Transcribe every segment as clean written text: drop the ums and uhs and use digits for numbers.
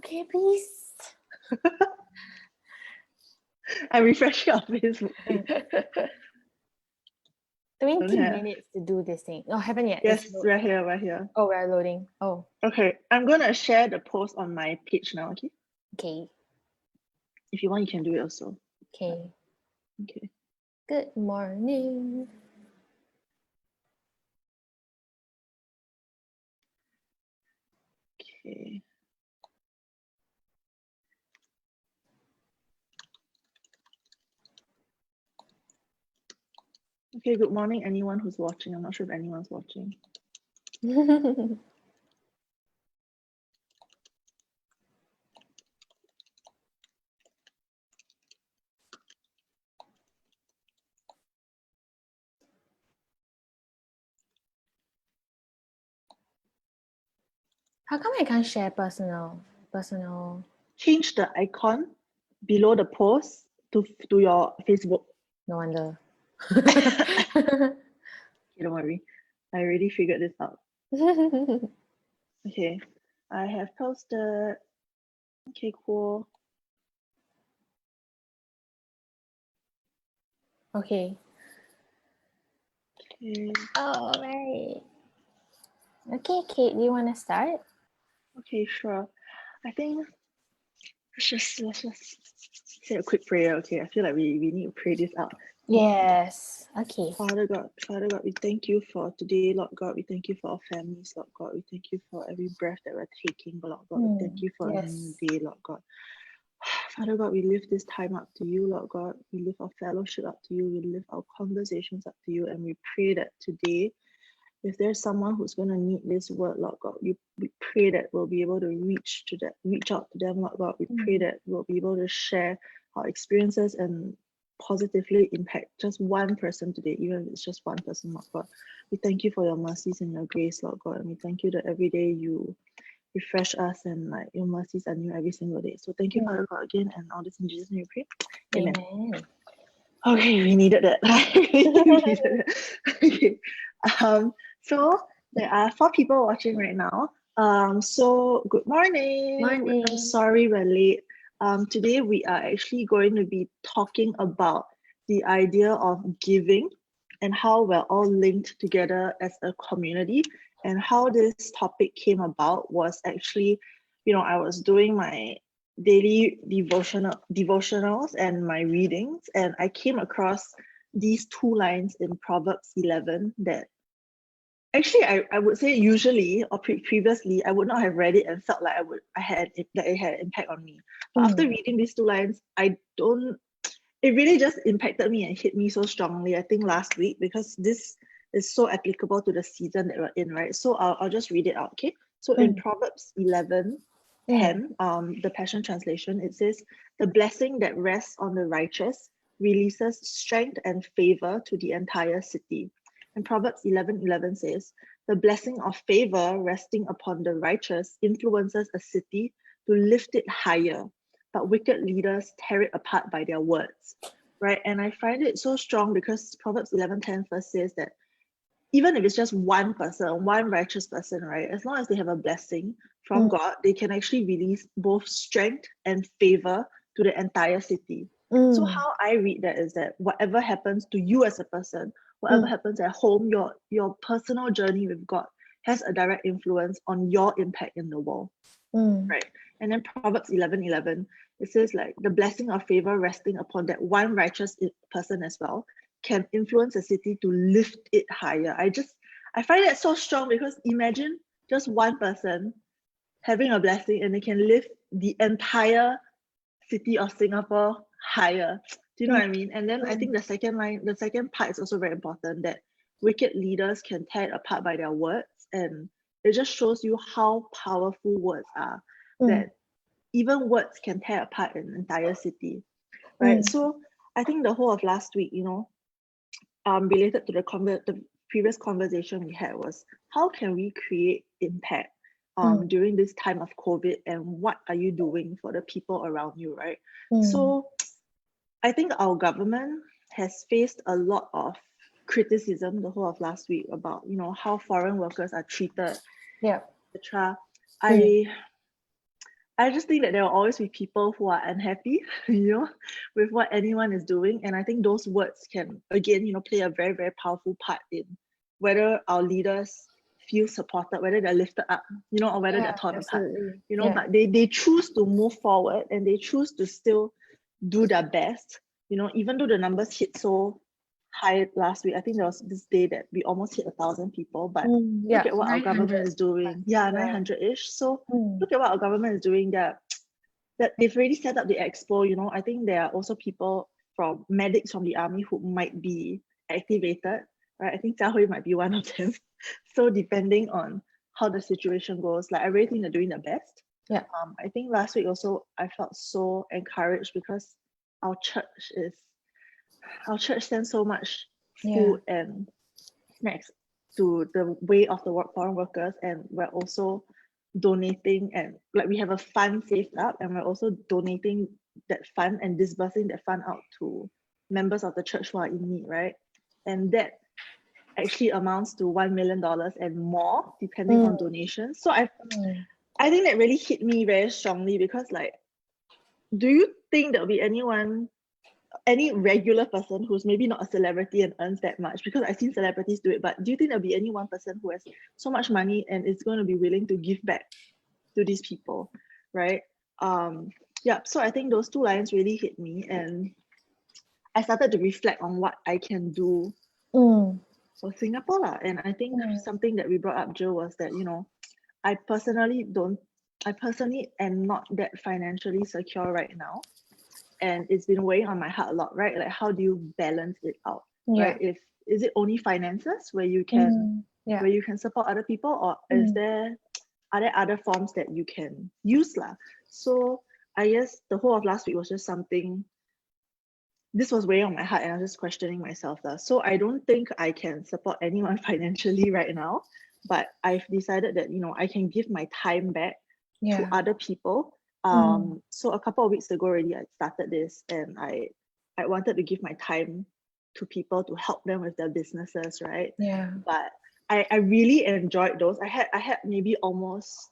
Okay, please. I'm refreshing our Facebook page. 20 have. minutes to do this thing. No, haven't yet. Yes, It's right here, right here. Oh, we're loading. Oh, Okay, I'm gonna share the post on my page now, okay? okay. If you want, you can do it also. Okay. Okay. Good morning. Okay. Okay, good morning, anyone who's watching. I'm not sure if anyone's watching. How come I can't share personal? Change the icon below the post to your Facebook. No wonder. Okay, don't worry. I already figured this out. Okay, I have posted. Okay, cool. Okay. Okay. All right. Okay, Kate, do you want to start? Okay, sure. I think let's just say a quick prayer. Okay, I feel like we need to pray this out. Yes. Okay. Father God, we thank you for today, Lord God. We thank you for our families, Lord God. We thank you for every breath that we're taking, Lord God. We thank you for a new day, Lord God. Father God, we lift this time up to you, Lord God. We lift our fellowship up to you. We lift our conversations up to you. And we pray that today, if there's someone who's going to need this word, Lord God, we pray that we'll be able to reach out to them, Lord God. We pray that we'll be able to share our experiences and positively impact just one person today, even if it's just one person, Lord God. We thank you for your mercies and your grace, Lord God. And we thank you that every day you refresh us and like your mercies are new every single day. So thank you, Father God, again, and all this in Jesus' name we pray. Amen. Okay, we needed that. Okay. So there are 4 people watching right now. So good morning. Morning. I'm sorry we're late. Today we are actually going to be talking about the idea of giving and how we're all linked together as a community. And how this topic came about was actually, I was doing my daily devotionals and my readings, and I came across these 2 lines in Proverbs 11 that actually I would say usually or previously I would not have read it and felt like it had an impact on me. But after reading these 2 lines, it really just impacted me and hit me so strongly, I think last week, because this is so applicable to the season that we're in, right? So I'll just read it out, okay? So in Proverbs 11:10, the Passion Translation, it says, "The blessing that rests on the righteous releases strength and favor to the entire city." And Proverbs 11:11 says, "The blessing of favor resting upon the righteous influences a city to lift it higher, but wicked leaders tear it apart by their words," right? And I find it so strong because Proverbs 11:10 first says that even if it's just one person, one righteous person, right? As long as they have a blessing from God, they can actually release both strength and favor to the entire city. So how I read that is that whatever happens to you as a person, whatever happens at home, your personal journey with God has a direct influence on your impact in the world, right? And then Proverbs 11:11, it says like the blessing of favor resting upon that one righteous person as well can influence a city to lift it higher. I find that so strong because imagine just one person having a blessing and they can lift the entire city of Singapore higher. Do you know what I mean? And then I think the second part is also very important, that wicked leaders can tear it apart by their words. And it just shows you how powerful words are, that even words can tear apart an entire city, right? So I think the whole of last week, related to the previous conversation we had was, how can we create impact during this time of COVID, and what are you doing for the people around you, right? So I think our government has faced a lot of criticism the whole of last week about, how foreign workers are treated, etc. I just think that there will always be people who are unhappy, with what anyone is doing. And I think those words can, again, play a very, very powerful part in whether our leaders feel supported, whether they're lifted up, or whether they're torn apart, but they choose to move forward and they choose to still do their best, even though the numbers hit so high last week. I think there was this day that we almost hit 1,000 people, but look at what our government is doing. 900-ish. So look at what our government is doing, that they've already set up the expo. I think there are also people from medics from the army who might be activated, right? I think Jia Hui might be one of them. So depending on how the situation goes, like I really think they're doing their best. I think last week also I felt so encouraged because our church sends so much food and snacks to the way of the foreign workers, and we're also donating, and like we have a fund saved up, and we're also donating that fund and disbursing that fund out to members of the church who are in need, right? And that actually amounts to $1 million and more depending on donations. So I think that really hit me very strongly, because like, do you think there'll be any regular person who's maybe not a celebrity and earns that much? Because I've seen celebrities do it, but do you think there'll be any one person who has so much money and is going to be willing to give back to these people, right? So I think those two lines really hit me, and I started to reflect on what I can do for Singapore. And I think something that we brought up, Jill, was that, I personally am not that financially secure right now. And it's been weighing on my heart a lot, right? Like, how do you balance it out, right? Is it only finances where you can support other people, or are there other forms that you can use lah? So I guess the whole of last week was just something. This was weighing on my heart, and I was just questioning myself lah. So I don't think I can support anyone financially right now, but I've decided that I can give my time back to other people. So a couple of weeks ago already, I started this, and I wanted to give my time to people to help them with their businesses, right? But I really enjoyed those. I had maybe almost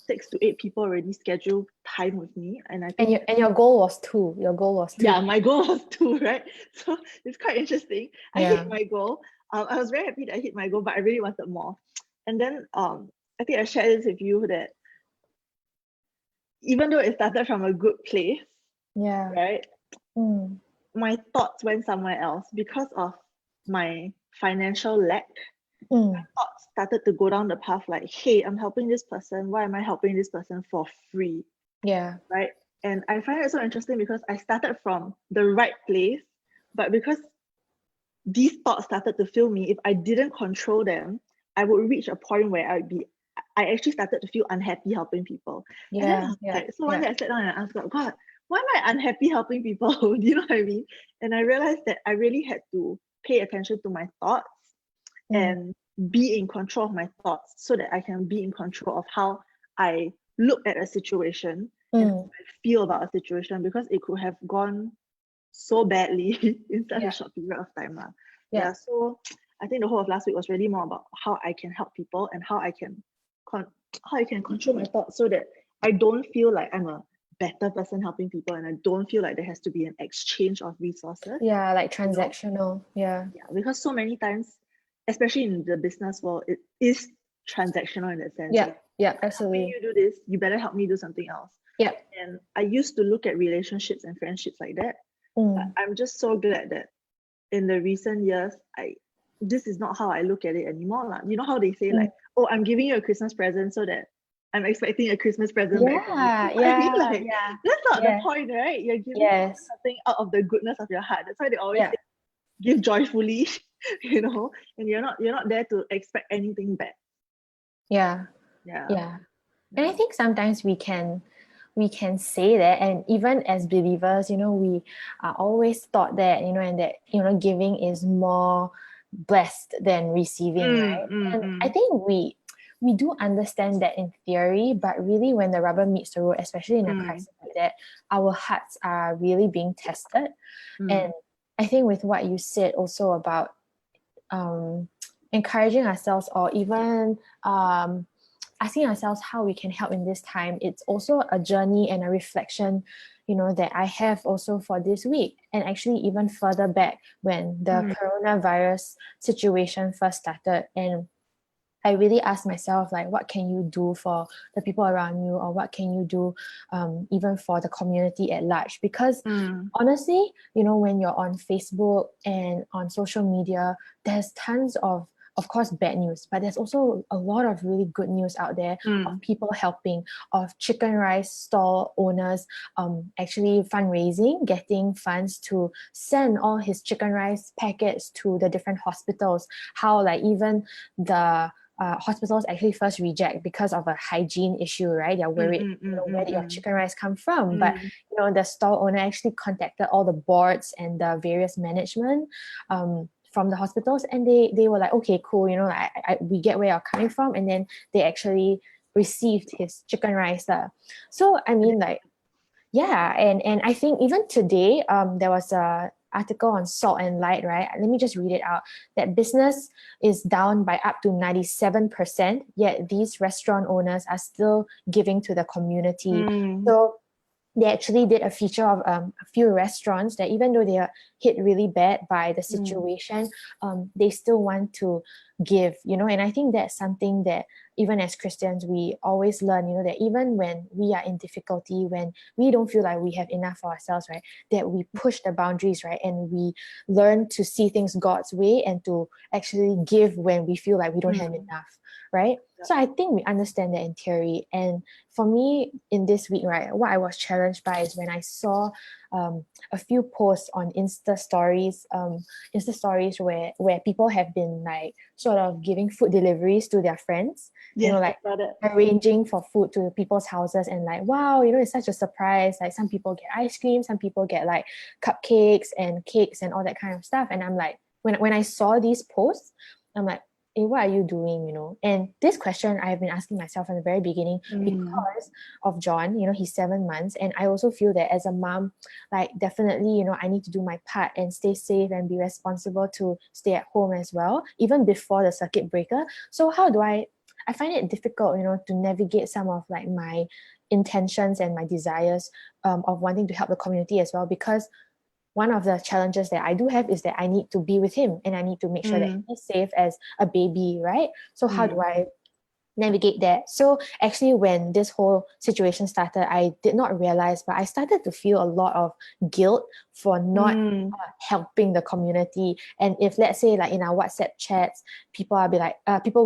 6 to 8 people already scheduled time with me, and I think and your goal was 2. Yeah, my goal was 2, right? So it's quite interesting. I hit my goal. I was very happy that I hit my goal, but I really wanted more. And then I think I shared this with you that even though it started from a good place, right? My thoughts went somewhere else because of my financial lack. My thoughts started to go down the path like, hey, I'm helping this person. Why am I helping this person for free? Right? And I find it so interesting because I started from the right place, but because these thoughts started to fill me, if I didn't control them, I would reach a point where I actually started to feel unhappy helping people. And then so one day I sat down and I asked God, why am I unhappy helping people? Do you know what I mean? And I realized that I really had to pay attention to my thoughts and be in control of my thoughts, so that I can be in control of how I look at a situation and how I feel about a situation, because it could have gone so badly in such a short period of time. So I think the whole of last week was really more about how I can help people and how I can control my thoughts, so that I don't feel like I'm a better person helping people, and I don't feel like there has to be an exchange of resources. Like transactional. Because so many times, especially in the business world, it is transactional in that sense. Absolutely. You do this, you better help me do something else. And I used to look at relationships and friendships like that. But I'm just so glad that in the recent years, this is not how I look at it anymore. You know how they say like, oh, I'm giving you a Christmas present so that I'm expecting a Christmas present back from you. I mean, like, that's not the point, right? You're giving something out of the goodness of your heart. That's why they always say, give joyfully, and you're not there to expect anything back. And I think sometimes we can say that, and even as believers, we are always taught that, and that, giving is more blessed than receiving, right? And I think we do understand that in theory, but really when the rubber meets the road, especially in a crisis like that, our hearts are really being tested. And I think with what you said also about encouraging ourselves, or even asking ourselves how we can help in this time, it's also a journey and a reflection, that I have also for this week, and actually even further back when the coronavirus situation first started. And I really asked myself, like, what can you do for the people around you, or what can you do even for the community at large? Because honestly, when you're on Facebook and on social media, there's tons of course, bad news, but there's also a lot of really good news out there of people helping, of chicken rice stall owners actually fundraising, getting funds to send all his chicken rice packets to the different hospitals. How like even the hospitals actually first reject because of a hygiene issue, right? They're worried, where did your chicken rice come from? But the stall owner actually contacted all the boards and the various management from the hospitals, and they were like, okay, cool, we get where you're coming from, and then they actually received his chicken rice. So I mean, like, yeah, and I think even today, there was a article on Salt and Light, right? Let me just read it out. That business is down by up to 97%, yet these restaurant owners are still giving to the community. So they actually did a feature of a few restaurants that even though they are hit really bad by the situation, they still want to give, and I think that's something that even as Christians, we always learn, that even when we are in difficulty, when we don't feel like we have enough for ourselves, right, that we push the boundaries, right, and we learn to see things God's way and to actually give when we feel like we don't have enough, right? So I think we understand that in theory. And for me in this week, right, what I was challenged by is when I saw a few posts on Insta stories where people have been like sort of giving food deliveries to their friends, like arranging for food to people's houses, and like, wow, it's such a surprise. Like some people get ice cream, some people get like cupcakes and cakes and all that kind of stuff. And I'm like, when I saw these posts, I'm like, hey, what are you doing, And this question I've been asking myself from the very beginning because of John, he's 7 months. And I also feel that as a mom, like definitely, I need to do my part and stay safe and be responsible to stay at home as well, even before the circuit breaker. So how do I find it difficult, to navigate some of like my intentions and my desires of wanting to help the community as well, because one of the challenges that I do have is that I need to be with him and I need to make sure that he's safe as a baby, right? So how do I navigate that? So actually when this whole situation started, I did not realize, but I started to feel a lot of guilt for not helping the community. And if let's say like in our WhatsApp chats, people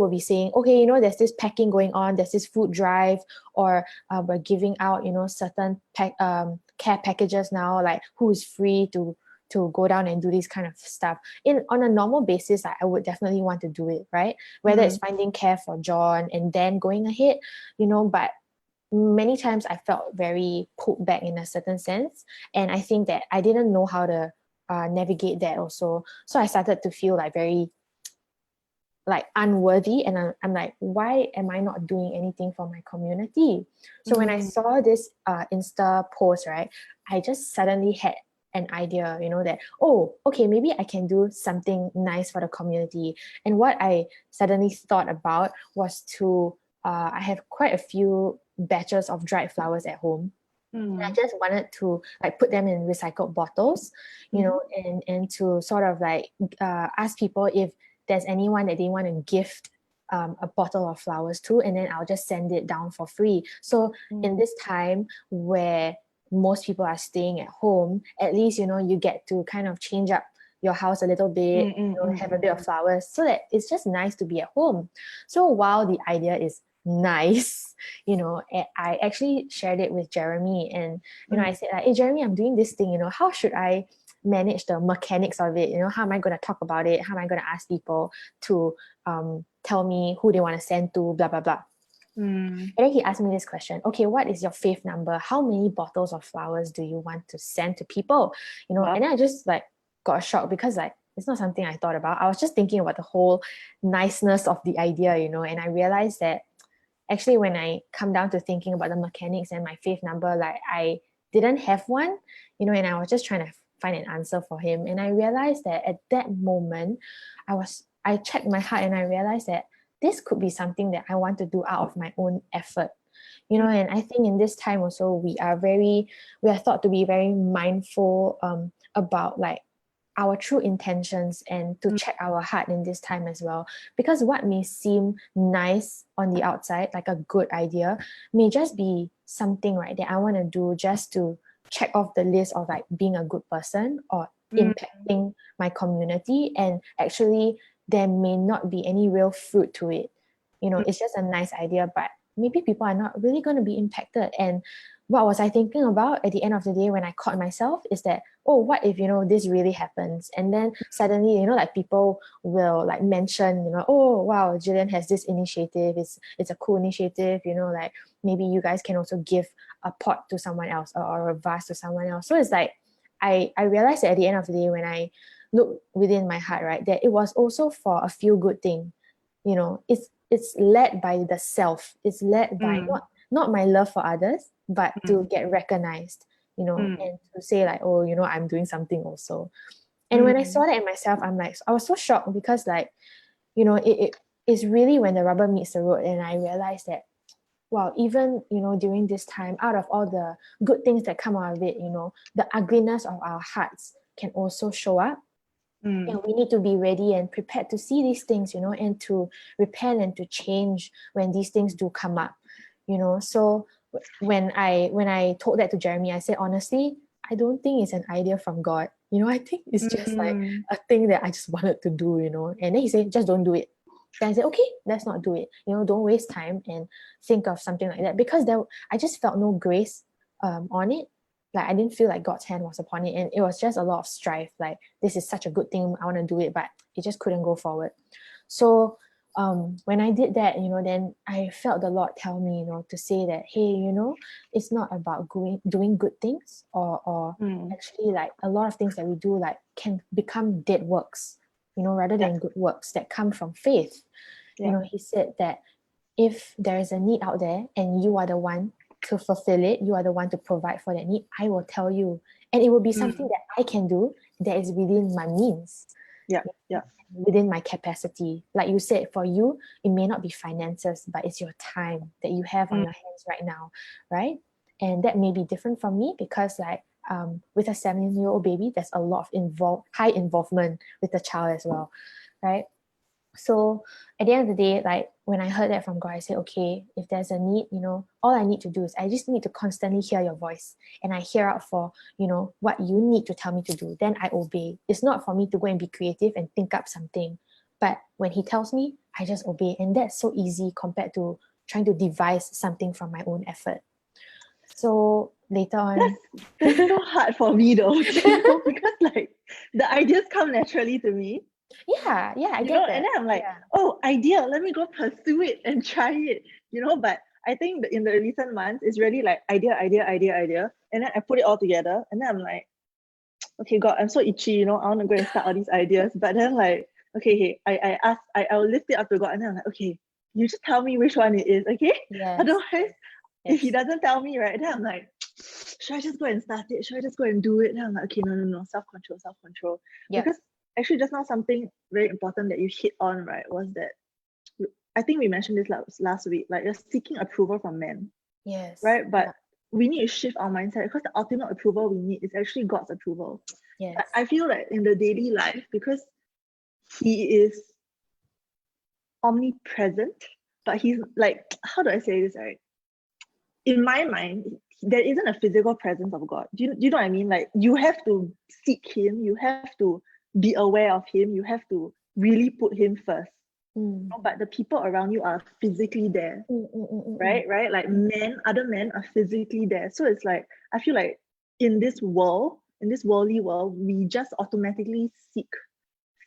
will be saying, okay, there's this packing going on, there's this food drive, or we're giving out, certain care packages now, like who is free to go down and do this kind of stuff. On a normal basis, I would definitely want to do it, right? Whether it's finding care for John and then going ahead, but many times I felt very pulled back in a certain sense. And I think that I didn't know how to navigate that also. So I started to feel like very like unworthy, and I'm like, why am I not doing anything for my community? So when I saw this Insta post, right, I just suddenly had an idea, that, oh, okay, maybe I can do something nice for the community. And what I suddenly thought about was to I have quite a few batches of dried flowers at home. And I just wanted to like put them in recycled bottles, and to sort of like ask people if there's anyone that they want to gift a bottle of flowers to, and then I'll just send it down for free. So in this time where most people are staying at home, at least, you get to kind of change up your house a little bit, have a bit of flowers, so that it's just nice to be at home. So while the idea is nice, I actually shared it with Jeremy, and I said like, hey Jeremy, I'm doing this thing, how should I manage the mechanics of it? How am I going to talk about it? How am I going to ask people to tell me who they want to send to, blah blah blah. And then he asked me this question, okay, what is your fave number? How many bottles of flowers do you want to send to people? Wow. And then I just like got shocked, because like it's not something I thought about. I was just thinking about the whole niceness of the idea, and I realized that actually when I come down to thinking about the mechanics and my fave number, like I didn't have one, and I was just trying to find an answer for him. And I realized that at that moment, I checked my heart and I realized that this could be something that I want to do out of my own effort. And I think in this time also we are thought to be very mindful about like our true intentions and to check our heart in this time as well, because what may seem nice on the outside, like a good idea, may just be something, right, that I want to do just to check off the list of like being a good person or impacting my community, and actually there may not be any real fruit to it. It's just a nice idea, but maybe people are not really going to be impacted. And what was I thinking about at the end of the day when I caught myself is that, oh, what if, this really happens? And then suddenly, like people will like mention, oh, wow, Jillian has this initiative. It's a cool initiative, like maybe you guys can also give a pot to someone else or a vase to someone else. So it's like, I realized that at the end of the day, when I look within my heart, right, that it was also for a feel good thing. It's led by the self. It's led by not my love for others, but to get recognized, and to say like, oh, I'm doing something also. And when I saw that in myself, I was so shocked, because like, it is really when the rubber meets the road, and I realized that, wow, even, during this time, out of all the good things that come out of it, the ugliness of our hearts can also show up. And we need to be ready and prepared to see these things, and to repent and to change when these things do come up, So when I told that to Jeremy, I said, honestly, I don't think it's an idea from God. I think it's just like a thing that I just wanted to do, And then he said, just don't do it. Then I said, okay, let's not do it. Don't waste time and think of something like that, because I just felt no grace on it. Like I didn't feel like God's hand was upon it, and it was just a lot of strife. Like, this is such a good thing, I want to do it, but it just couldn't go forward. So when I did that, then I felt the Lord tell me, to say that, hey, it's not about doing good things, or actually like a lot of things that we do like can become dead works, rather than good works that come from faith. He said that if there is a need out there and you are the one to fulfill it, you are the one to provide for that need, I will tell you. And it will be something that I can do that is within my means. Within my capacity. Like you said, for you, it may not be finances, but it's your time that you have on your hands right now, right? And that may be different from me, because like with a 7-year-old baby, there's a lot of high involvement with the child as well, right? So at the end of the day, like when I heard that from God, I said, okay, if there's a need, all I need to do is I just need to constantly hear your voice, and I hear out for, what you need to tell me to do. Then I obey. It's not for me to go and be creative and think up something. But when he tells me, I just obey. And that's so easy compared to trying to devise something from my own effort. So later on, that's so hard for me though, because like the ideas come naturally to me. Yeah, I get that. And then I'm like, oh, idea, let me go pursue it and try it, but I think in the recent months, it's really like idea. And then I put it all together, and then I'm like, okay, God, I'm so itchy, I want to go and start all these ideas. But then like, okay, hey, I'll lift it up to God, and then I'm like, okay, you just tell me which one it is, okay? Yes. Otherwise, if he doesn't tell me, right, then I'm like, should I just go and start it? Should I just go and do it? Then I'm like, okay, no, self-control. Because actually just now something very important that you hit on, right, was that I think we mentioned this last week, like you're seeking approval from men. Yes. Right? But we need to shift our mindset, because the ultimate approval we need is actually God's approval. Yes. I feel like in the daily life, because he is omnipresent, but he's like, how do I say this, right? In my mind, there isn't a physical presence of God. Do you know what I mean? Like, you have to seek him, you have to be aware of him, you have to really put him first. But the people around you are physically there, right? Like other men are physically there. So it's like, I feel like in this worldly world, we just automatically seek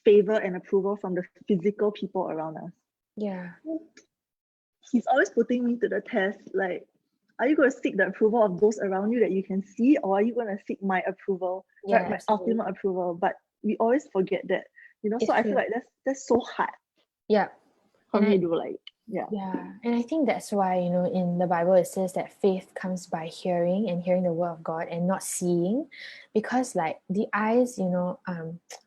favor and approval from the physical people around us. Yeah. He's always putting me to the test, like, are you going to seek the approval of those around you that you can see, or are you going to seek my approval, right? My ultimate approval? But we always forget that, so I feel like that's so hard. Yeah. For me to like Yeah, and I think that's why, in the Bible it says that faith comes by hearing and hearing the word of God and not seeing, because like the eyes,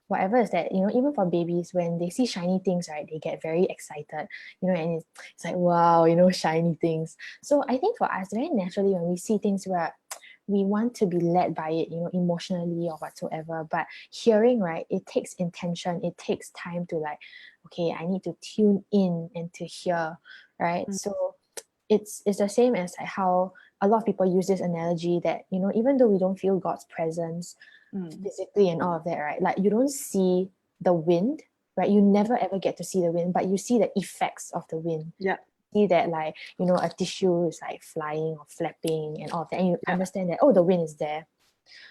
whatever is that, even for babies, when they see shiny things, right, they get very excited, and it's like, wow, shiny things. So I think for us, very naturally, when we see things where we want to be led by it, emotionally or whatsoever. But hearing, right, it takes intention, it takes time to like, okay, I need to tune in and to hear, right? So it's the same as like how a lot of people use this analogy that, even though we don't feel God's presence physically and all of that, right? Like you don't see the wind, right? You never ever get to see the wind, but you see the effects of the wind. Yeah. See that, like, a tissue is like flying or flapping and all of that, and you understand that, oh, the wind is there.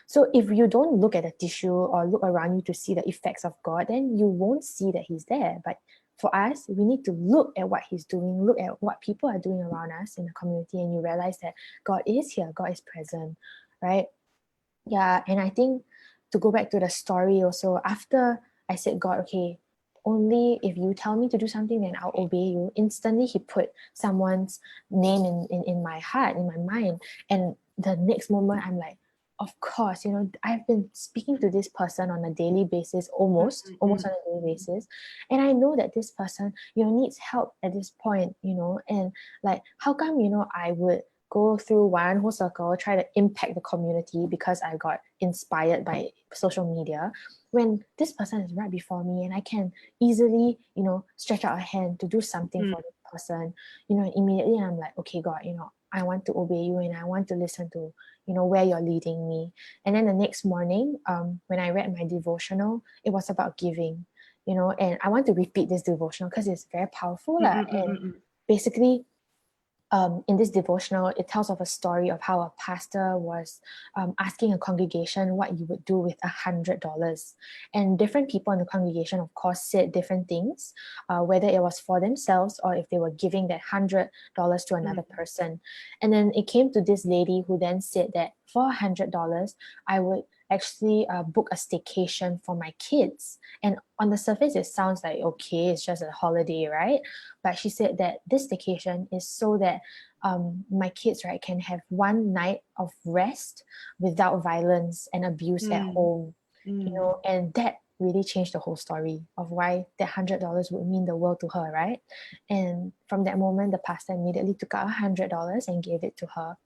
So if you don't look at the tissue or look around you to see the effects of God, then you won't see that he's there. But for us, we need to look at what he's doing, look at what people are doing around us in the community, and you realize that God is here, God is present, right? Yeah, and I think, to go back to the story also, after I said, God, okay, only if you tell me to do something, then I'll obey you. Instantly, he put someone's name in my heart, in my mind. And the next moment, I'm like, of course, I've been speaking to this person on a daily basis, almost on a daily basis. And I know that this person, needs help at this point, and like, how come, I would go through one whole circle, try to impact the community because I got inspired by social media, when this person is right before me and I can easily, stretch out a hand to do something for this person, immediately I'm like, okay, God, I want to obey you and I want to listen to, where you're leading me. And then the next morning, when I read my devotional, it was about giving, and I want to repeat this devotional because it's very powerful. And basically, in this devotional, it tells of a story of how a pastor was asking a congregation what you would do with $100. And different people in the congregation, of course, said different things, whether it was for themselves or if they were giving that $100 to another person. And then it came to this lady who then said that for $100, I would actually book a staycation for my kids. And on the surface, it sounds like, okay, it's just a holiday, right? But she said that this staycation is so that my kids, right, can have one night of rest without violence and abuse at home, and that really changed the whole story of why that $100 would mean the world to her, right? And from that moment, the pastor immediately took out $100 and gave it to her.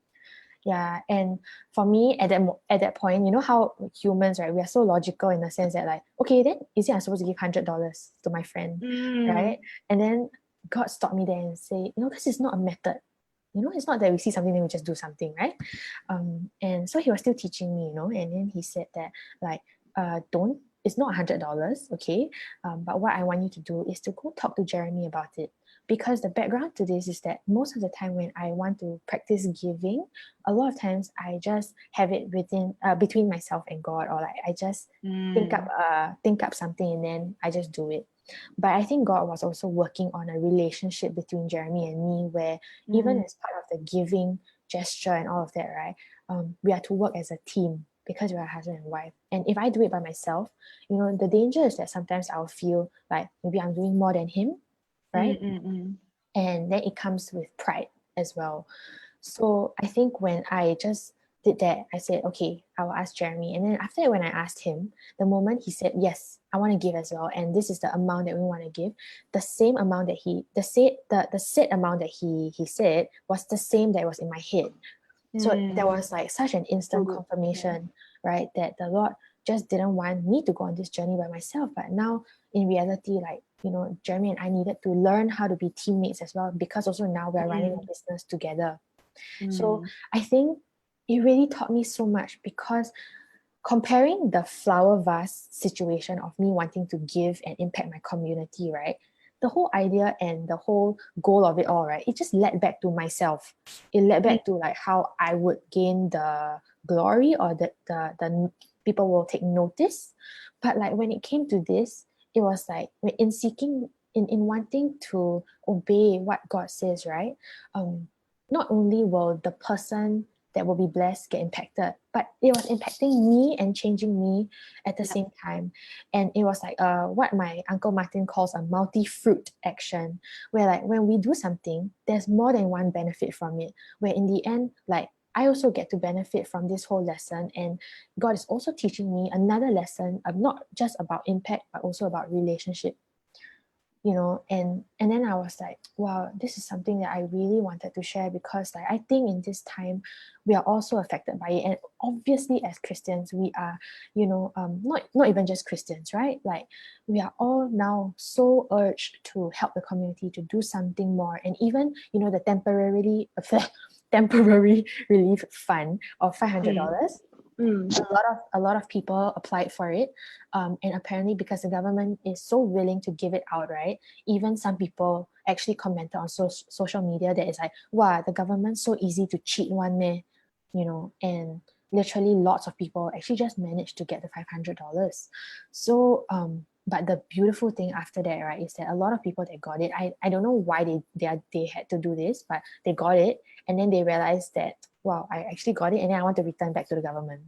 Yeah, and for me at that point, how humans, right, we are so logical in the sense that, like, okay, then is it I'm supposed to give $100 to my friend, right? And then God stopped me there and say, this is not a method. It's not that we see something then we just do something, right? And so he was still teaching me, and then he said that, like, don't it's not $100, okay? But what I want you to do is to go talk to Jeremy about it. Because the background to this is that most of the time when I want to practice giving, a lot of times I just have it between myself and God, or like I just think up something and then I just do it. But I think God was also working on a relationship between Jeremy and me, where even as part of the giving gesture and all of that, right, we are to work as a team because we're a husband and wife. And if I do it by myself, the danger is that sometimes I'll feel like maybe I'm doing more than him, right? And then it comes with pride as well. So I think when I just did that, I said, okay, I will ask Jeremy. And then after that, when I asked him, the moment he said, yes, I want to give as well, and this is the amount that we want to give, the same amount that the set amount that he said was the same that was in my head. So there was like such an instant confirmation, right, that the Lord just didn't want me to go on this journey by myself. But now in reality, like, Jeremy and I needed to learn how to be teammates as well, because also now we're running a business together. So I think it really taught me so much, because comparing the flower vase situation of me wanting to give and impact my community, right? The whole idea and the whole goal of it all, right? It just led back to myself. It led back to like how I would gain the glory, or the people will take notice. But like when it came to this, it was like in seeking in wanting to obey what God says, right? Not only will the person that will be blessed get impacted. But it was impacting me and changing me at the same time. And it was like what my Uncle Martin calls a multi-fruit action, where like when we do something, there's more than one benefit from it, where in the end, like I also get to benefit from this whole lesson. And God is also teaching me another lesson of not just about impact, but also about relationship. And then I was like, wow, this is something that I really wanted to share, because like I think in this time we are also affected by it. And obviously as Christians, we are, not even just Christians, right? Like we are all now so urged to help the community to do something more. And even, the temporary relief fund of $500. A lot of people applied for it, and apparently because the government is so willing to give it out, right? Even some people actually commented on social media that it's like, wow, the government's so easy to cheat one meh, and literally lots of people actually just managed to get the $500. So but the beautiful thing after that, right, is that a lot of people that got it, I don't know why they had to do this, but they got it, and then they realized that, wow, I actually got it, and then I want to return back to the government.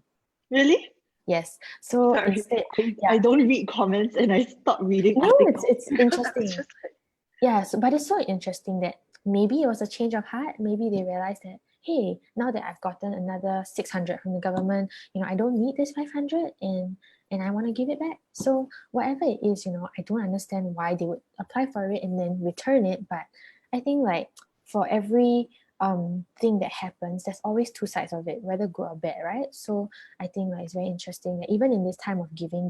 Really? Yes. So Sorry, instead, I don't read comments, and I stopped reading no, articles. it's interesting. It's just like, Yes, but it's so interesting that maybe it was a change of heart. Maybe they realized that, hey, now that I've gotten another 600 from the government, I don't need this 500, and I want to give it back. So whatever it is, I don't understand why they would apply for it and then return it. But I think like for every thing that happens, there's always two sides of it, whether good or bad, right? So I think like it's very interesting that even in this time of giving,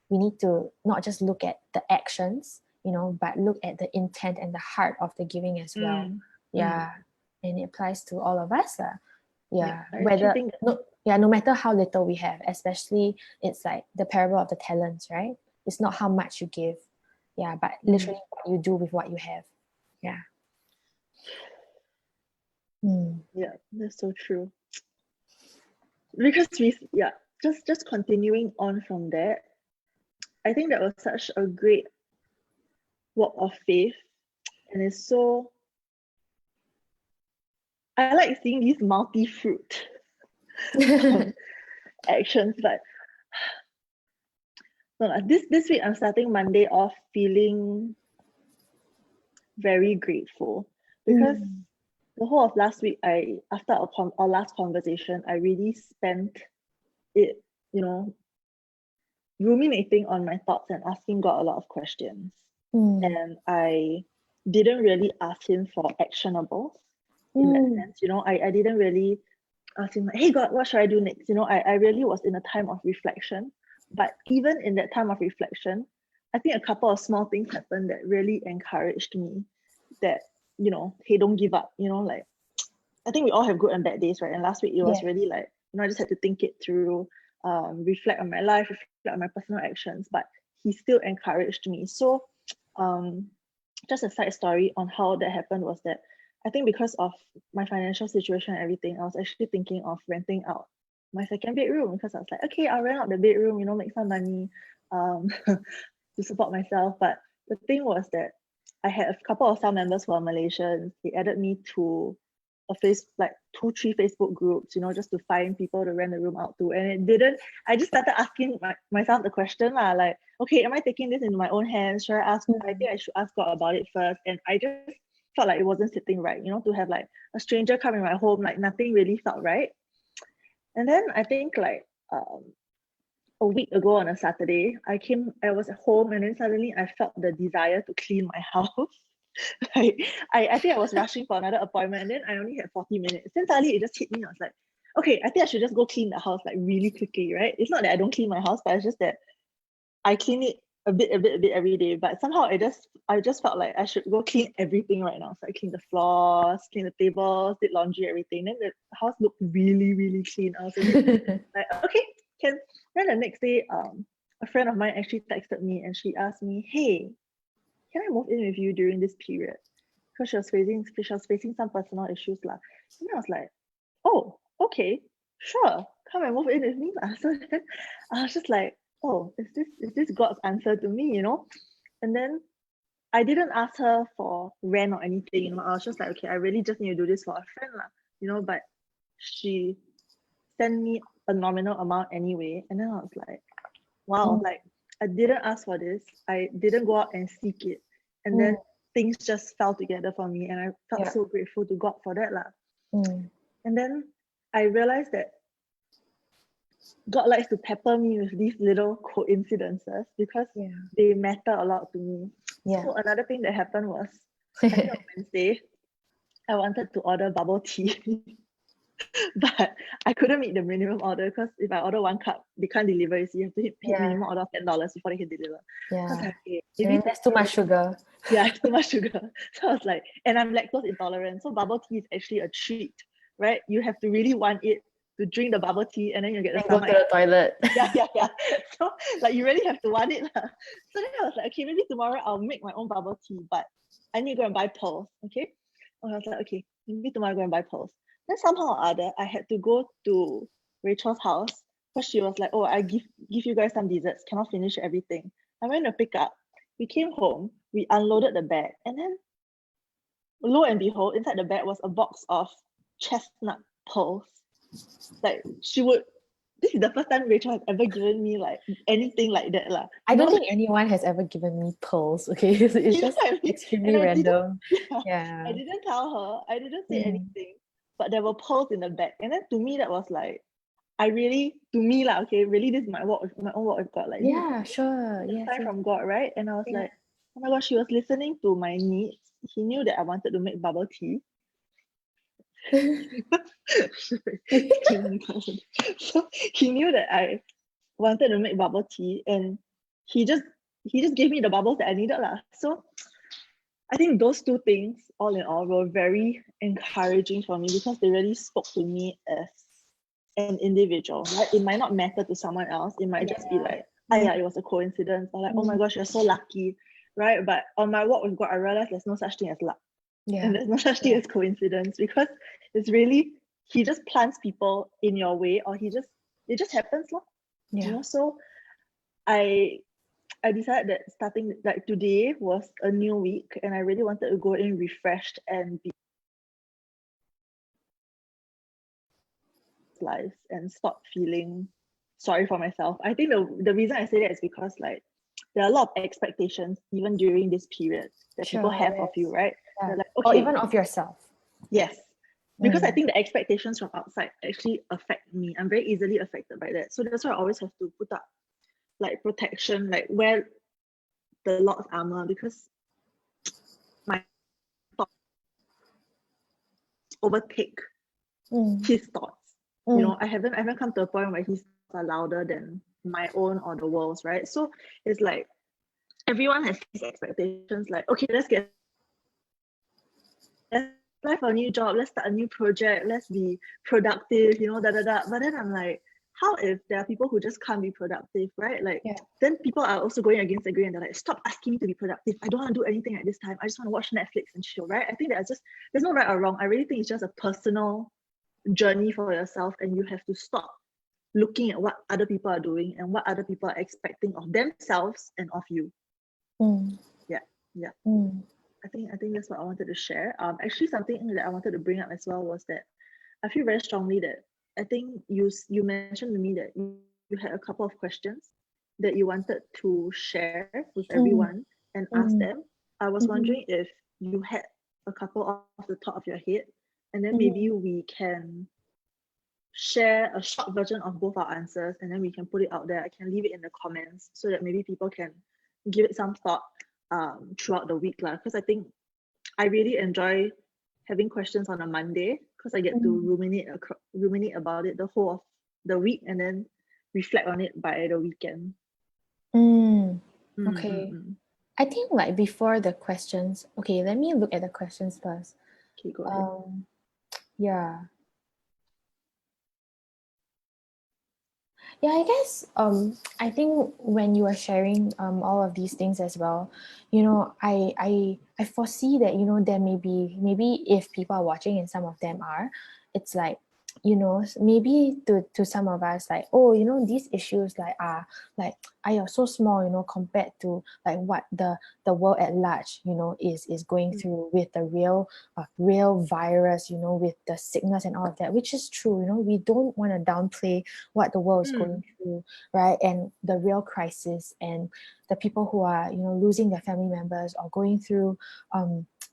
we need to not just look at the actions, but look at the intent and the heart of the giving as well. Yeah. And it applies to all of us. Yeah. Whether no matter how little we have, especially it's like the parable of the talents, right? It's not how much you give. Yeah, but literally what you do with what you have. Yeah. Yeah, that's so true. Because just continuing on from that, I think that was such a great walk of faith, and it's so, I like seeing these multi-fruit actions. But no, this week I'm starting Monday off feeling very grateful, because the whole of last week, after our last conversation, I really spent it, ruminating on my thoughts and asking God a lot of questions. And I didn't really ask him for actionables in that sense. I didn't really ask him like, hey God, what should I do next? I really was in a time of reflection. But even in that time of reflection, I think a couple of small things happened that really encouraged me that, hey, don't give up. Like, I think we all have good and bad days, right? And last week it was really like, I just had to think it through, reflect on my life, reflect on my personal actions, but he still encouraged me. So just a side story on how that happened was that I think because of my financial situation and everything, I was actually thinking of renting out my second bedroom, because I was like, okay, I'll rent out the bedroom, make some money to support myself. But the thing was that I had a couple of cell members who are Malaysians. They added me to like 2-3 Facebook groups, just to find people to rent the room out to. And it didn't, I just started asking myself the question, like, okay, am I taking this into my own hands? Should I think I should ask God about it first. And I just felt like it wasn't sitting right, to have like a stranger come in my home, like nothing really felt right. And then I think like a week ago on a Saturday, I was at home, and then suddenly I felt the desire to clean my house. Like, I think I was rushing for another appointment, and then I only had 40 minutes. Then suddenly it just hit me. I was like, okay, I think I should just go clean the house like really quickly, right? It's not that I don't clean my house, but it's just that I clean it a bit every day. But somehow I just felt like I should go clean everything right now. So I cleaned the floors, cleaned the tables, did laundry, everything. Then the house looked really, really clean. I was a bit like, okay, can. Then the next day, a friend of mine actually texted me, and she asked me, hey, can I move in with you during this period? Because she was facing some personal issues lah. And I was like, oh, okay, sure, come and move in with me lah. So then I was just like, oh, is this God's answer to me, And then I didn't ask her for rent or anything, I was just like, okay, I really just need to do this for a friend lah, But she sent me a nominal amount anyway. And then I was like, wow, like I didn't ask for this. I didn't go out and seek it. And then things just fell together for me. And I felt so grateful to God for that. And then I realized that God likes to pepper me with these little coincidences because they matter a lot to me. So another thing that happened was, I think on Wednesday, I wanted to order bubble tea. But I couldn't meet the minimum order because if I order 1 cup, they can't deliver. So you have to hit minimum order of $10 before they can deliver. Yeah. Okay, And that's too much sugar. Yeah, it's too much sugar. So I was like, and I'm lactose intolerant. So bubble tea is actually a treat, right? You have to really want it to drink the bubble tea and then you get the stomach. Go to the toilet. Yeah. So like you really have to want it. So then I was like, okay, maybe tomorrow I'll make my own bubble tea, but I need to go and buy pearls, okay? And I was like, okay, maybe tomorrow I'll go and buy pearls. Then somehow or other, I had to go to Rachel's house because she was like, oh, I give you guys some desserts, cannot finish everything. I went to pick up. We came home, we unloaded the bag, and then lo and behold, inside the bag was a box of chestnut pearls. Like this is the first time Rachel has ever given me like anything like that. I don't think anyone has ever given me pearls, okay? It's just extremely random. I didn't tell her, I didn't say anything, but there were pearls in the bag. And then to me, that was like, really, this is my own walk with God. Like, sure. Sign from God, right? And I was like, oh my gosh, she was listening to my needs. He knew that I wanted to make bubble tea. So he knew that I wanted to make bubble tea, and he just gave me the bubbles that I needed. So I think those two things, all in all, were very encouraging for me because they really spoke to me as an individual. Right? It might not matter to someone else. It might just be like, it was a coincidence, or like, oh my gosh, you're so lucky, right? But on my walk with God, I realized there's no such thing as luck. And there's no such thing as coincidence, because it's really, he just plants people in your way, or it just happens. You know, so I decided that starting like today was a new week, and I really wanted to go in refreshed and be lives and stop feeling sorry for myself. I think the reason I say that is because like there are a lot of expectations even during this period that people have of you, right? Like, okay, or even of yourself. Yes, because I think the expectations from outside actually affect me. I'm very easily affected by that. So that's why I always have to put up like protection, like wear the Lord's armor, because my thoughts overtake his thoughts. You know, I haven't come to a point where his thoughts are louder than my own or the world's, right? So it's like everyone has these expectations, like, okay, let's apply for a new job, let's start a new project, let's be productive, you know, But then I'm like, how if there are people who just can't be productive, right? Like, then people are also going against the grain and they're like, stop asking me to be productive. I don't want to do anything at this time. I just want to watch Netflix and chill, right? I think there's no right or wrong. I really think it's just a personal journey for yourself, and you have to stop looking at what other people are doing and what other people are expecting of themselves and of you. I think that's what I wanted to share. Actually, something that I wanted to bring up as well was that I feel very strongly that I think you mentioned to me that you had a couple of questions that you wanted to share with everyone and ask them. I was wondering if you had a couple off the top of your head, and then maybe we can share a short version of both our answers, and then we can put it out there. I can leave it in the comments so that maybe people can give it some thought throughout the week, because I think I really enjoy having questions on a Monday, because I get to ruminate about it the whole of the week and then reflect on it by the weekend. Okay. I think like before the questions, okay, let me look at the questions first. Okay, go ahead. I guess I think when you are sharing all of these things as well, you know, I foresee that, you know, there may be, maybe if people are watching and some of them are, it's like maybe to some of us, like, oh, these issues are so small, compared to like what the world at large, is going through with the real virus, with the sickness and all of that, which is true. We don't want to downplay what the world is going through, right? And the real crisis, and the people who are, losing their family members or going through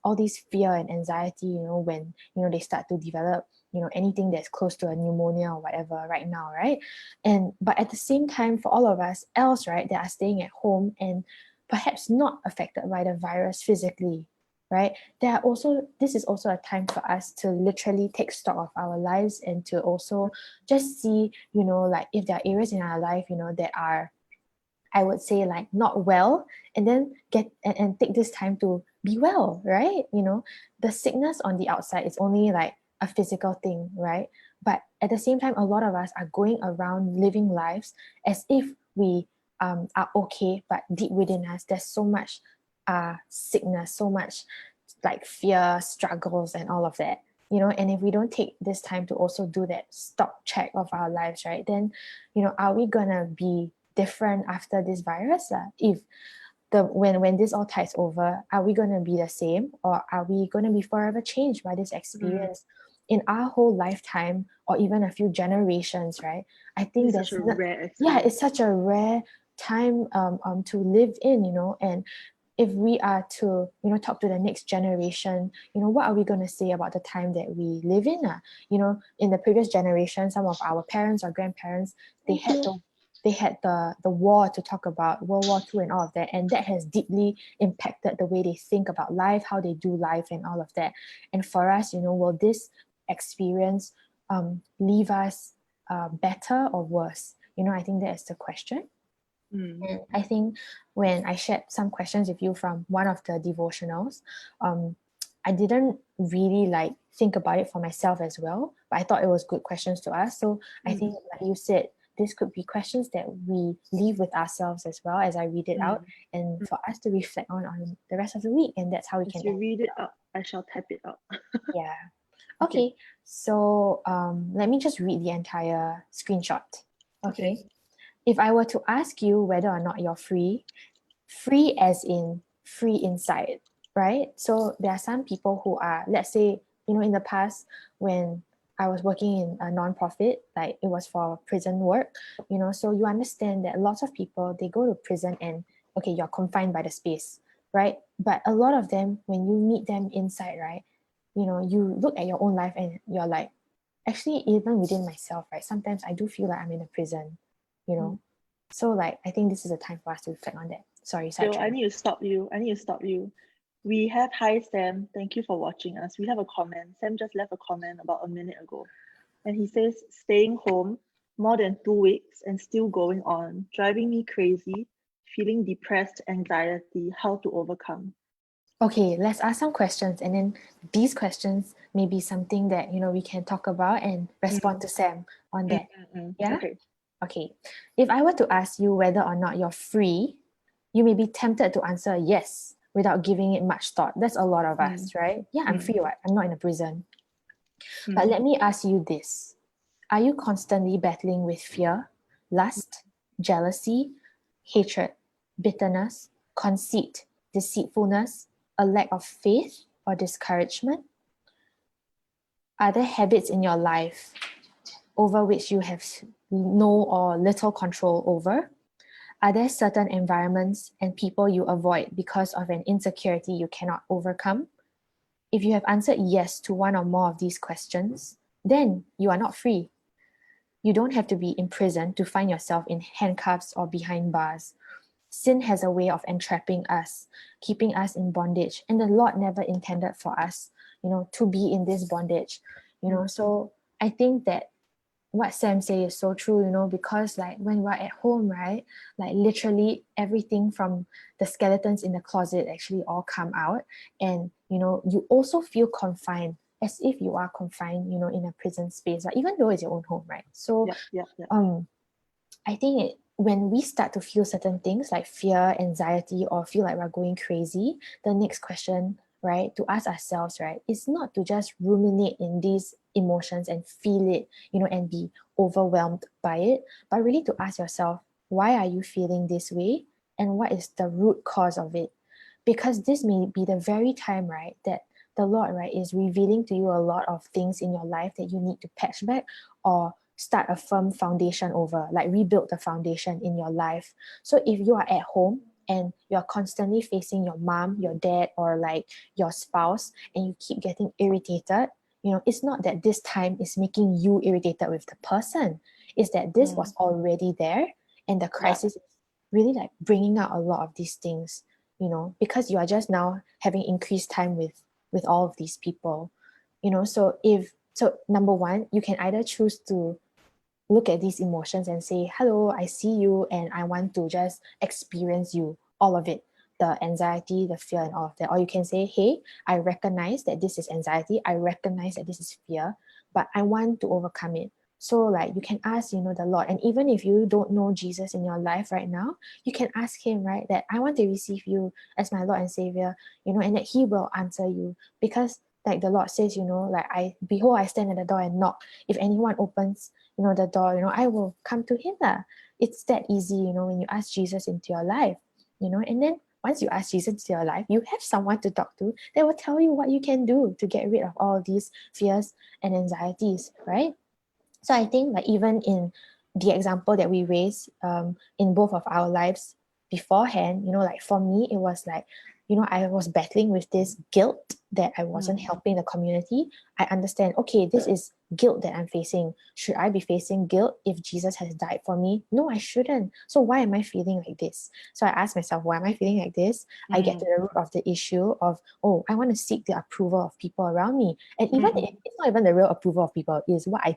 all these fear and anxiety, when they start to develop anything that's close to a pneumonia or whatever right now, right? But at the same time, for all of us else, right, that are staying at home and perhaps not affected by the virus physically, right, this is also a time for us to literally take stock of our lives, and to also just see, like, if there are areas in our life, that are, I would say, like, not well, and then get and take this time to be well, right? The sickness on the outside is only like a physical thing, right? But at the same time, a lot of us are going around living lives as if we are okay, but deep within us, there's so much sickness, so much like fear, struggles, and all of that. And if we don't take this time to also do that stop check of our lives, right, then are we gonna be different after this virus? If when this all ties over, are we going to be the same, or are we going to be forever changed by this experience in our whole lifetime, or even a few generations, right? I think it's such a rare experience. it's such a rare time to live in, and if we are to talk to the next generation, what are we going to say about the time that we live in? In the previous generation, some of our parents or grandparents, they had the war to talk about, World War II and all of that, and that has deeply impacted the way they think about life, how they do life, and all of that. And for us, will this experience leave us better or worse? I think that is the question. And I think when I shared some questions with you from one of the devotionals, I didn't really like think about it for myself as well, but I thought it was good questions to ask. So I think, like you said, this could be questions that we leave with ourselves as well as I read it out, and for us to reflect on the rest of the week. And that's how we As can you read it out, I shall type it out. yeah. Okay. So let me just read the entire screenshot. Okay. If I were to ask you whether or not you're free as in free inside, right? So there are some people who are, let's say, in the past, when I was working in a non-profit, like it was for prison work, so you understand that lots of people, they go to prison and, okay, you're confined by the space, right? But a lot of them, when you meet them inside, right, you look at your own life and you're like, actually, even within myself, right, sometimes I do feel like I'm in a prison, So like, I think this is a time for us to reflect on that. Sorry, Bill, I sidetrack. need to stop you. We have, hi Sam, thank you for watching us. We have a comment. Sam just left a comment about a minute ago. And he says, staying home more than 2 weeks and still going on, driving me crazy, feeling depressed, anxiety, how to overcome. Okay, let's ask some questions, and then these questions may be something that we can talk about and respond to Sam on that. Yeah? Okay. If I were to ask you whether or not you're free, you may be tempted to answer yes without giving it much thought. That's a lot of us, right? Yeah, I'm free, what? I'm not in a prison. But let me ask you this. Are you constantly battling with fear, lust, jealousy, hatred, bitterness, conceit, deceitfulness, a lack of faith, or discouragement? Are there habits in your life over which you have no or little control over? Are there certain environments and people you avoid because of an insecurity you cannot overcome? If you have answered yes to one or more of these questions, then you are not free. You don't have to be imprisoned to find yourself in handcuffs or behind bars. Sin has a way of entrapping us, keeping us in bondage, and the Lord never intended for us, to be in this bondage. So I think that what Sam say is so true, because like when we're at home, right, like literally everything from the skeletons in the closet actually all come out, and you also feel confined, as if you are confined, in a prison space, like, even though it's your own home, right? So I think when we start to feel certain things like fear, anxiety, or feel like we're going crazy, the next question right, to ask ourselves, right, is not to just ruminate in these emotions and feel it, and be overwhelmed by it, but really to ask yourself, why are you feeling this way? And what is the root cause of it? Because this may be the very time, right, that the Lord, right, is revealing to you a lot of things in your life that you need to patch back or start a firm foundation over, like rebuild the foundation in your life. So if you are at home and you're constantly facing your mom, your dad, or like your spouse, and you keep getting irritated, it's not that this time is making you irritated with the person. It's that this was already there, and the crisis is really like bringing out a lot of these things, because you are just now having increased time with all of these people. So number one, you can either choose to look at these emotions and say, hello, I see you, and I want to just experience you, all of it, the anxiety, the fear, and all of that. Or you can say, hey, I recognize that this is anxiety, I recognize that this is fear, but I want to overcome it. So like you can ask, the Lord. And even if you don't know Jesus in your life right now, you can ask him, right, that I want to receive you as my Lord and Savior, and that he will answer you. Because like the Lord says, like I stand at the door and knock. If anyone opens, the door, I will come to him. It's that easy, when you ask Jesus into your life, and then once you ask Jesus into your life, you have someone to talk to that will tell you what you can do to get rid of all these fears and anxieties, right? So I think like even in the example that we raised in both of our lives beforehand, like for me, it was like, I was battling with this guilt that I wasn't helping the community. I understand, okay, this is guilt that I'm facing. Should I be facing guilt if Jesus has died for me? No, I shouldn't. So why am I feeling like this? So I ask myself, why am I feeling like this? I get to the root of the issue of, oh, I want to seek the approval of people around me. And even if it's not even the real approval of people, is what I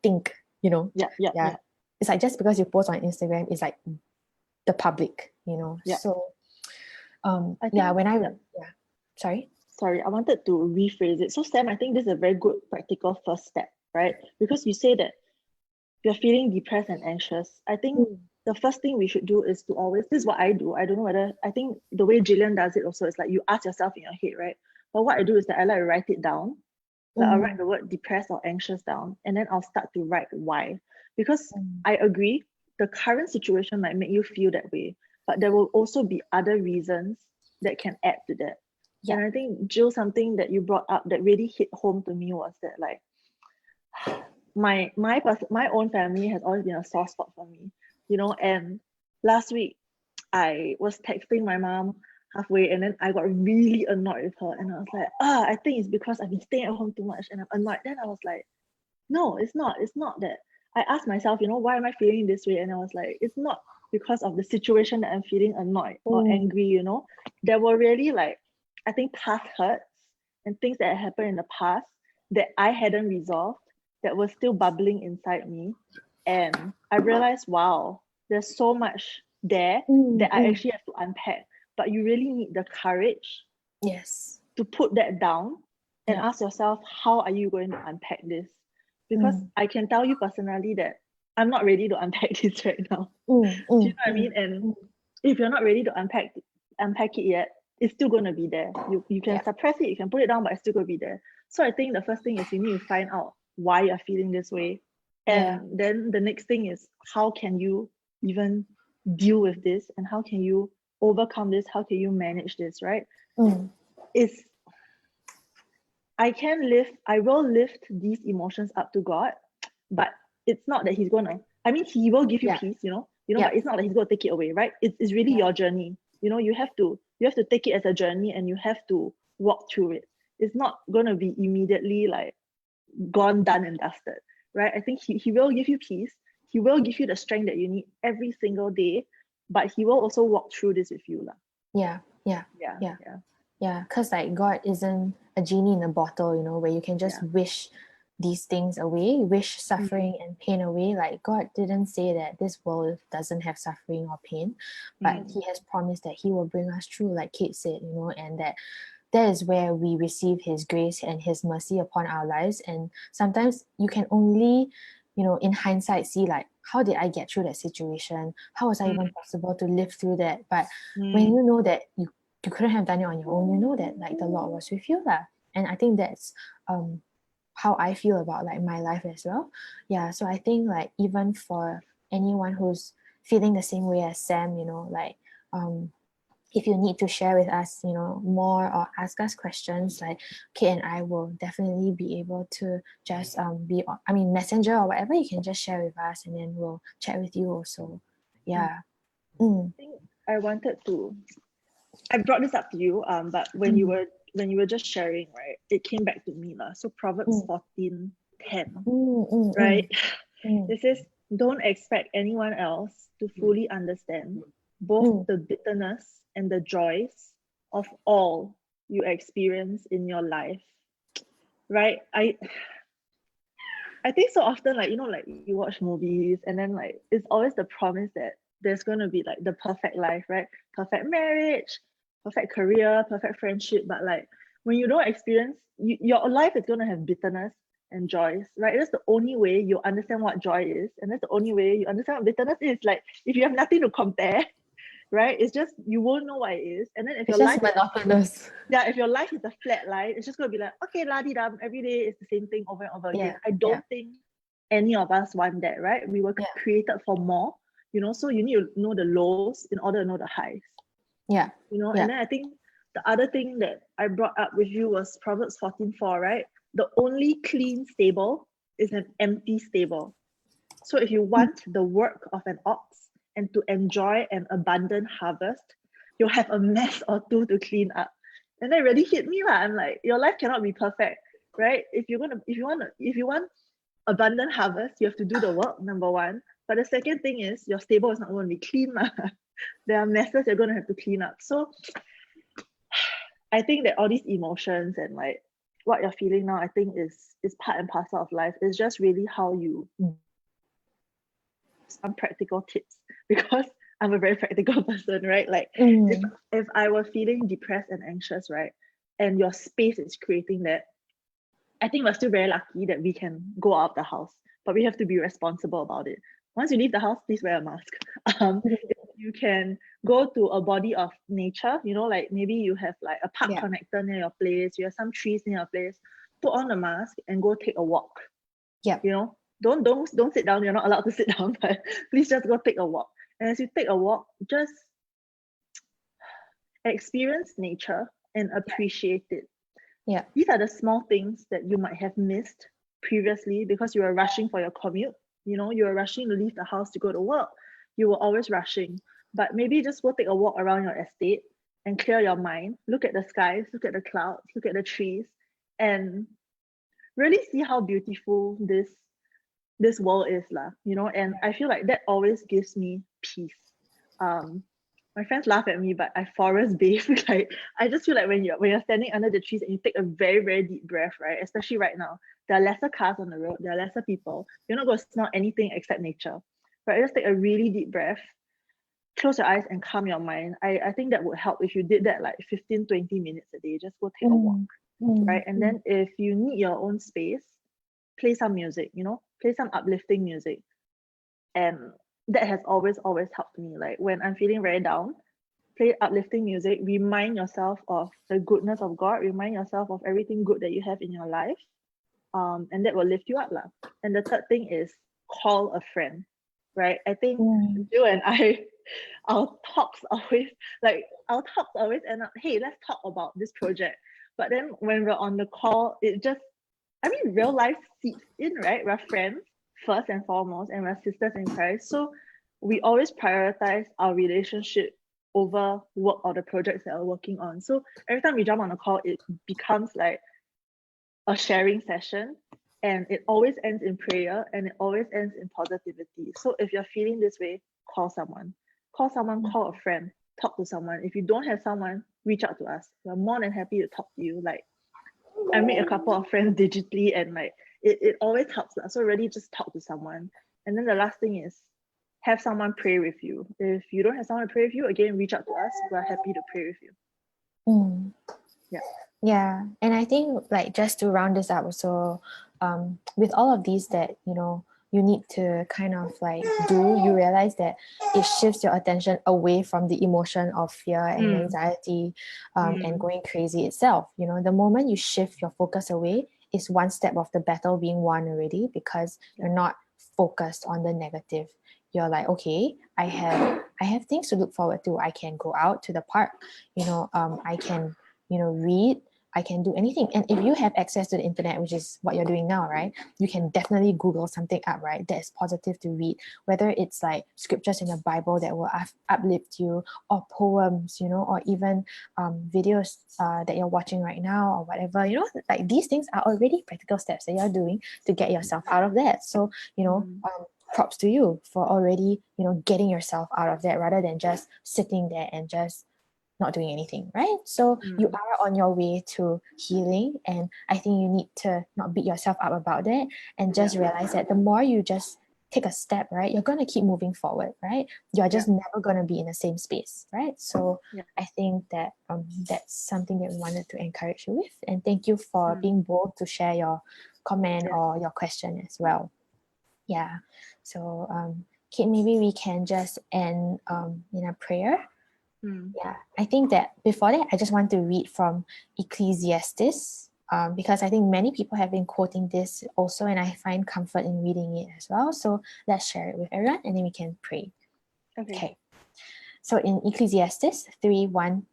think, Yeah. It's like just because you post on Instagram, it's like the public, Yeah. So, I think, sorry. Sorry, I wanted to rephrase it. So, Sam, I think this is a very good practical first step, right? Because you say that you're feeling depressed and anxious. I think the first thing we should do is to always, this is what I do. I don't know whether, I think the way Jillian does it also is like you ask yourself in your head, right? But what I do is that I like to write it down. Like I'll write the word depressed or anxious down, and then I'll start to write why. Because I agree, the current situation might make you feel that way, but there will also be other reasons that can add to that. Yeah. And I think, Jill, something that you brought up that really hit home to me was that like my own family has always been a soft spot for me, and last week I was texting my mom halfway, and then I got really annoyed with her, and I was like, I think it's because I've been staying at home too much and I'm annoyed. Then I was like, no, it's not that. I asked myself, why am I feeling this way? And I was like, it's not because of the situation that I'm feeling annoyed or angry. There were really like, I think, past hurts and things that happened in the past that I hadn't resolved that were still bubbling inside me. And I realized, wow, there's so much there that I actually have to unpack. But you really need the courage to put that down and ask yourself, how are you going to unpack this? Because I can tell you personally that I'm not ready to unpack this right now. Do you know what I mean? And if you're not ready to unpack it yet, it's still going to be there. You can suppress it, you can put it down, but it's still going to be there. So I think the first thing is you need to find out why you're feeling this way. And then the next thing is, how can you even deal with this, and how can you overcome this? How can you manage this, right? I will lift these emotions up to God, but it's not that he's gonna, he will give you peace, but it's not that he's gonna take it away, right? It's really your journey. You have to take it as a journey, and you have to walk through it. It's not gonna be immediately like gone, done and dusted, right? I think he will give you peace. He will give you the strength that you need every single day, but he will also walk through this with you. Because like God isn't a genie in a bottle, where you can just wish these things away, wish suffering and pain away. Like God didn't say that this world doesn't have suffering or pain, but he has promised that he will bring us through, like Kate said, and that is where we receive his grace and his mercy upon our lives. And sometimes you can only, in hindsight, see like, how did I get through that situation? How was I even possible to live through that? But when you know that you you couldn't have done it on your own. You know that like the Lord was with you lah. And I think that's how I feel about like my life as well. Yeah, so I think like even for anyone who's feeling the same way as Sam, you know, like if you need to share with us, you know, more or ask us questions, like Kate and I will definitely be able to just be messenger or whatever, you can just share with us and then we'll chat with you also. Yeah. I think I wanted to, I brought this up to you, but when you were just sharing, right, it came back to me lah. So Proverbs 14:10, right? It says, don't expect anyone else to fully understand both the bitterness and the joys of all you experience in your life, right? I think so often, like, you know, like you watch movies and then like it's always the promise that there's going to be like the perfect life, right? Perfect marriage, perfect career, perfect friendship. But like when you don't experience, your life is going to have bitterness and joys, right? That's the only way you understand what joy is. And that's the only way you understand what bitterness is. Like if you have nothing to compare, right? It's just, you won't know what it is. And then if it's your just life monotonous. if your life is a flat line, it's just going to be like, okay, la-di-dum, every day is the same thing over and over again. I don't think any of us want that, right? We were created for more, you know, so you need to know the lows in order to know the highs. Yeah. You know, and then I think the other thing that I brought up with you was Proverbs 14:4, right? The only clean stable is an empty stable. So if you want the work of an ox and to enjoy an abundant harvest, you'll have a mess or two to clean up. And that really hit me lah. I'm like, your life cannot be perfect, right? If you want abundant harvest, you have to do the work, number one. But the second thing is your stable is not going to be clean lah. There are messes you're going to have to clean up. So I think that all these emotions and like what you're feeling now, I think is part and parcel of life. It's just really how you some practical tips, because I'm a very practical person, right? Like if I were feeling depressed and anxious, right, and your space is creating that, I think we're still very lucky that we can go out of the house, but we have to be responsible about it. Once you leave the house, please wear a mask. If you can go to a body of nature, you know, like maybe you have like a park connector near your place, you have some trees near your place, put on a mask and go take a walk. Yeah. You know, don't sit down. You're not allowed to sit down, but please just go take a walk. And as you take a walk, just experience nature and appreciate it. Yeah. These are the small things that you might have missed previously because you were rushing for your commute. You know, you were rushing to leave the house to go to work. You were always rushing. But maybe just go take a walk around your estate and clear your mind. Look at the skies, look at the clouds, look at the trees, and really see how beautiful this world is lah, you know. And I feel like that always gives me peace. My friends laugh at me, but I forest bathe. Like I just feel like when you're standing under the trees and you take a very, very deep breath, right? Especially right now, there are lesser cars on the road, there are lesser people. You're not going to smell anything except nature. Right? Just take a really deep breath, close your eyes and calm your mind. I think that would help if you did that like 15-20 minutes a day. Just go take a walk. Right? And then if you need your own space, play some music, you know, play some uplifting music. And that has always helped me. Like when I'm feeling very down, play uplifting music, remind yourself of the goodness of God, remind yourself of everything good that you have in your life. And that will lift you up lah. And the third thing is call a friend, right? I think you and I, our talks always end up, hey, let's talk about this project. But then when we're on the call, it just, I mean, real life seeps in, right? We're friends first and foremost, and we're sisters in Christ. So we always prioritize our relationship over work or the projects that we're working on. So every time we jump on a call, it becomes like a sharing session, and it always ends in prayer and it always ends in positivity. So if you're feeling this way, call someone, call a friend, talk to someone. If you don't have someone, reach out to us. We're more than happy to talk to you. Like I made a couple of friends digitally, and like it always helps. So really just talk to someone. And then the last thing is have someone pray with you. If you don't have someone to pray with you, again, reach out to us. We're happy to pray with you. Yeah. And I think like just to round this up also, with all of these that, you know, you need to kind of like do, you realize that it shifts your attention away from the emotion of fear and anxiety and going crazy itself. You know, the moment you shift your focus away is one step of the battle being won already, because you're not focused on the negative. You're like, okay, I have things to look forward to. I can go out to the park, I can, read, I can do anything. And if you have access to the internet, which is what you're doing now, right, you can definitely Google something up, right, that is positive to read, whether it's like scriptures in the Bible that will uplift you, or poems, or even videos that you're watching right now, or whatever, like these things are already practical steps that you're doing to get yourself out of that. So, props to you for already, getting yourself out of that, rather than just sitting there and just not doing anything, right? So you are on your way to healing, and I think you need to not beat yourself up about that, and just realize that the more you just take a step, right, you're going to keep moving forward, right? You're just never going to be in the same space, right? So I think that that's something that we wanted to encourage you with, and thank you for being bold to share your comment or your question as well. Yeah. So Kate, maybe we can just end in a prayer. Yeah, I think that before that, I just want to read from Ecclesiastes, because I think many people have been quoting this also, and I find comfort in reading it as well. So let's share it with everyone, and then we can pray. Okay. So in Ecclesiastes 3:1,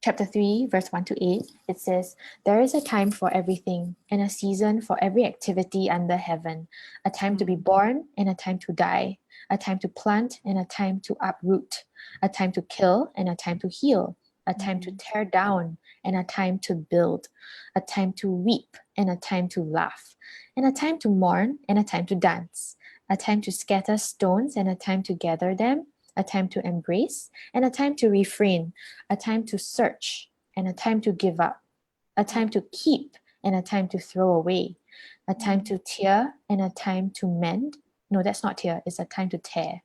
chapter 3, verse 1 to 8, it says, "There is a time for everything, and a season for every activity under heaven, a time to be born and a time to die, a time to plant and a time to uproot, a time to kill and a time to heal, a time to tear down and a time to build, a time to weep and a time to laugh, and a time to mourn and a time to dance, a time to scatter stones and a time to gather them, a time to embrace and a time to refrain, a time to search and a time to give up, a time to keep and a time to throw away, a time to tear and a time to mend." No, that's not tear, it's a time to tear.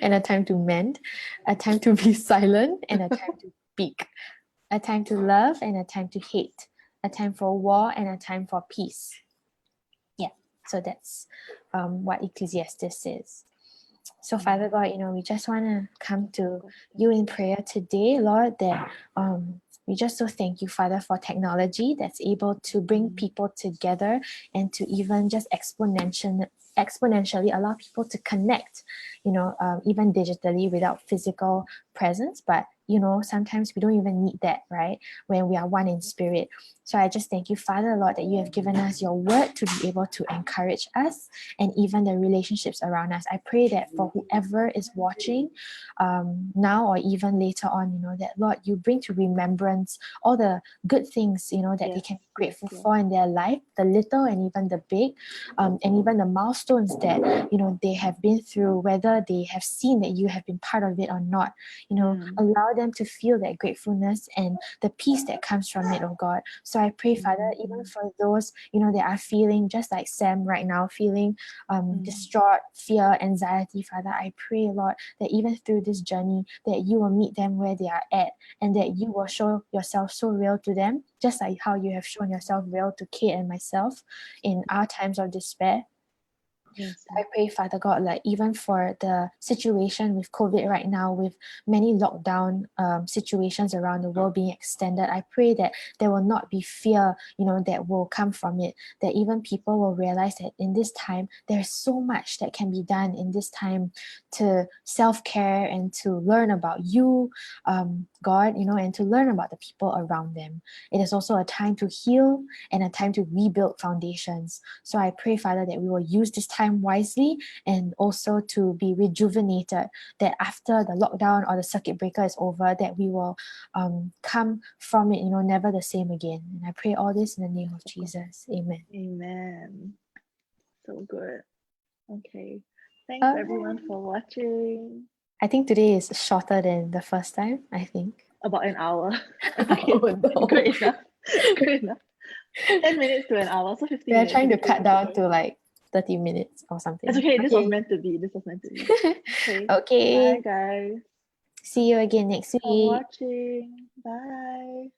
"And a time to mend, a time to be silent and a time to speak, a time to love and a time to hate, a time for war and a time for peace." Yeah, so that's what Ecclesiastes says. So Father God, we just want to come to you in prayer today, Lord, that we just so thank you, Father, for technology that's able to bring people together and to even just exponentially allow people to connect, even digitally without physical presence. But, sometimes we don't even need that, right? When we are one in spirit. So I just thank you, Father, Lord, that you have given us your word to be able to encourage us and even the relationships around us. I pray that for whoever is watching now or even later on, that, Lord, you bring to remembrance all the good things, that they can be grateful for in their life, the little and even the big, and even the milestones that, they have been through, whether they have seen that you have been part of it or not. Allow them to feel that gratefulness and the peace that comes from it, oh God. So I pray, Father, even for those, that are feeling just like Sam right now, feeling distraught, fear, anxiety, Father, I pray, Lord, that even through this journey, that you will meet them where they are at, and that you will show yourself so real to them, just like how you have shown yourself real to Kate and myself in our times of despair. I pray, Father God, like even for the situation with COVID right now, with many lockdown situations around the world being extended, I pray that there will not be fear, that will come from it, that even people will realize that in this time, there's so much that can be done in this time to self-care and to learn about you, God, and to learn about the people around them. It is also a time to heal and a time to rebuild foundations. So I pray, Father, that we will use this time wisely and also to be rejuvenated, that after the lockdown or the circuit breaker is over, that we will come from it, never the same again. And I pray all this in the name of Jesus. Amen. Amen. So good. Okay. Thanks everyone for watching. I think today is shorter than the first time, I think. About an hour. Oh, no. Good enough. Good enough. 10 minutes to an hour, so 15 minutes. We're trying to cut down to like 30 minutes or something. It's okay. This was meant to be. Okay. Okay. Bye, guys. See you again next week. For watching. Bye.